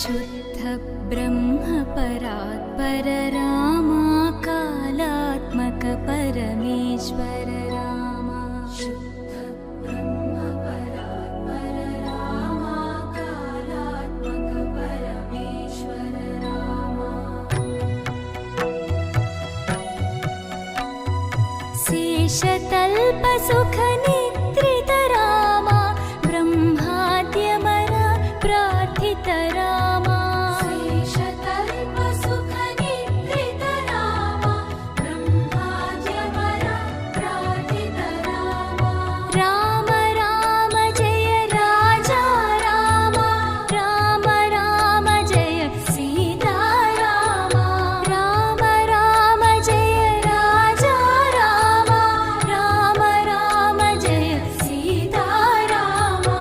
शुद्ध ब्रह्म परात्पर रामा कालात्मक परमेश्वर रामा शुद्ध ब्रह्म परात्पर रामा कालात्मक परमेश्वर रामा शेषतल्प सुख